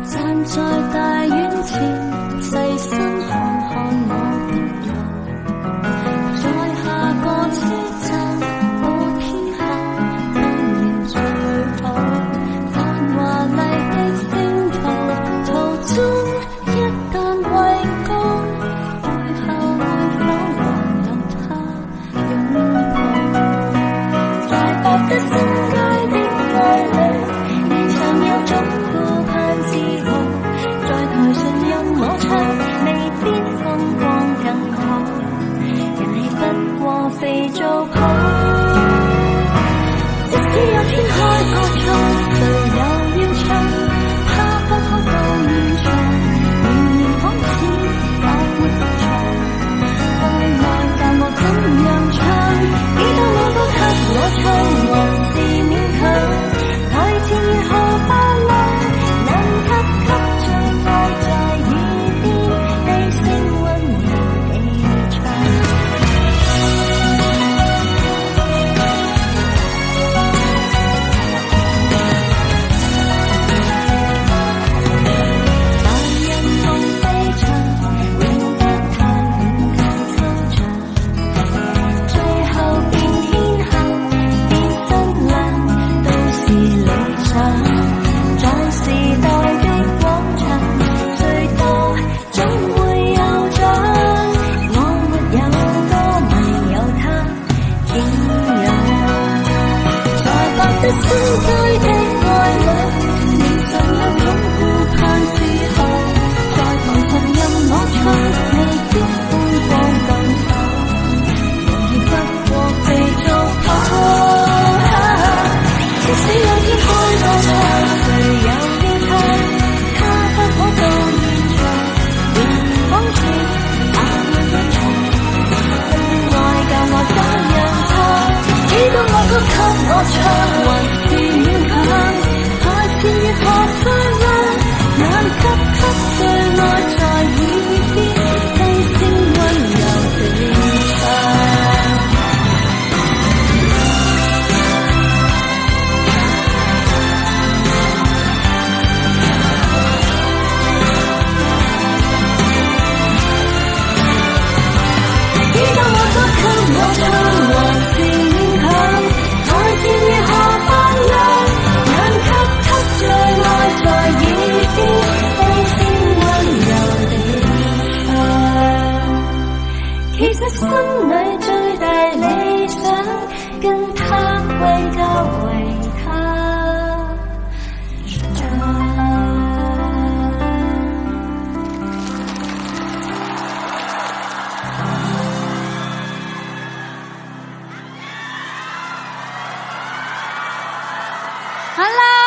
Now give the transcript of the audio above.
站在大院前，細心看看我的路，在下個車站到天下，當然最好。但華麗的星途，途中一旦畏高，背後會否還有他擁抱？在百德新街的愛侶，面上有種顧盼自豪。在台上任我唱，未必風光更好，人氣不過肥皂泡。即使有天開個唱，誰又要唱？他不可到現場，明明仿似也沒伏藏。愛愛教我怎樣唱？幾多我都給我唱，還是勉強。台前如何發亮？能給最愛在耳邊，低聲溫柔地唱。但人夢飛長，永不太遠太抽象，最後變天下，變身量，都是理想。在時代的廣場，最多總會有獎。我沒有歌迷，有他景仰。在百德新街的愛侶，面上有種顧盼自豪。在台上任我唱，未必風光更好，人氣不過肥皂泡。即使有天開個唱，誰又要唱？他不可到現場，仍然仿似也沒一場。愛教我怎樣唱？幾多我都給我唱，還是勉強。台前如何發亮？眼給最愛在耳邊，低聲溫柔地唱。幾多我都給我唱，還是勉強。台前如何發亮？眼給最愛在耳邊，低聲溫柔地唱。其實心裏最大理想，跟他歸家為他唱。好啦。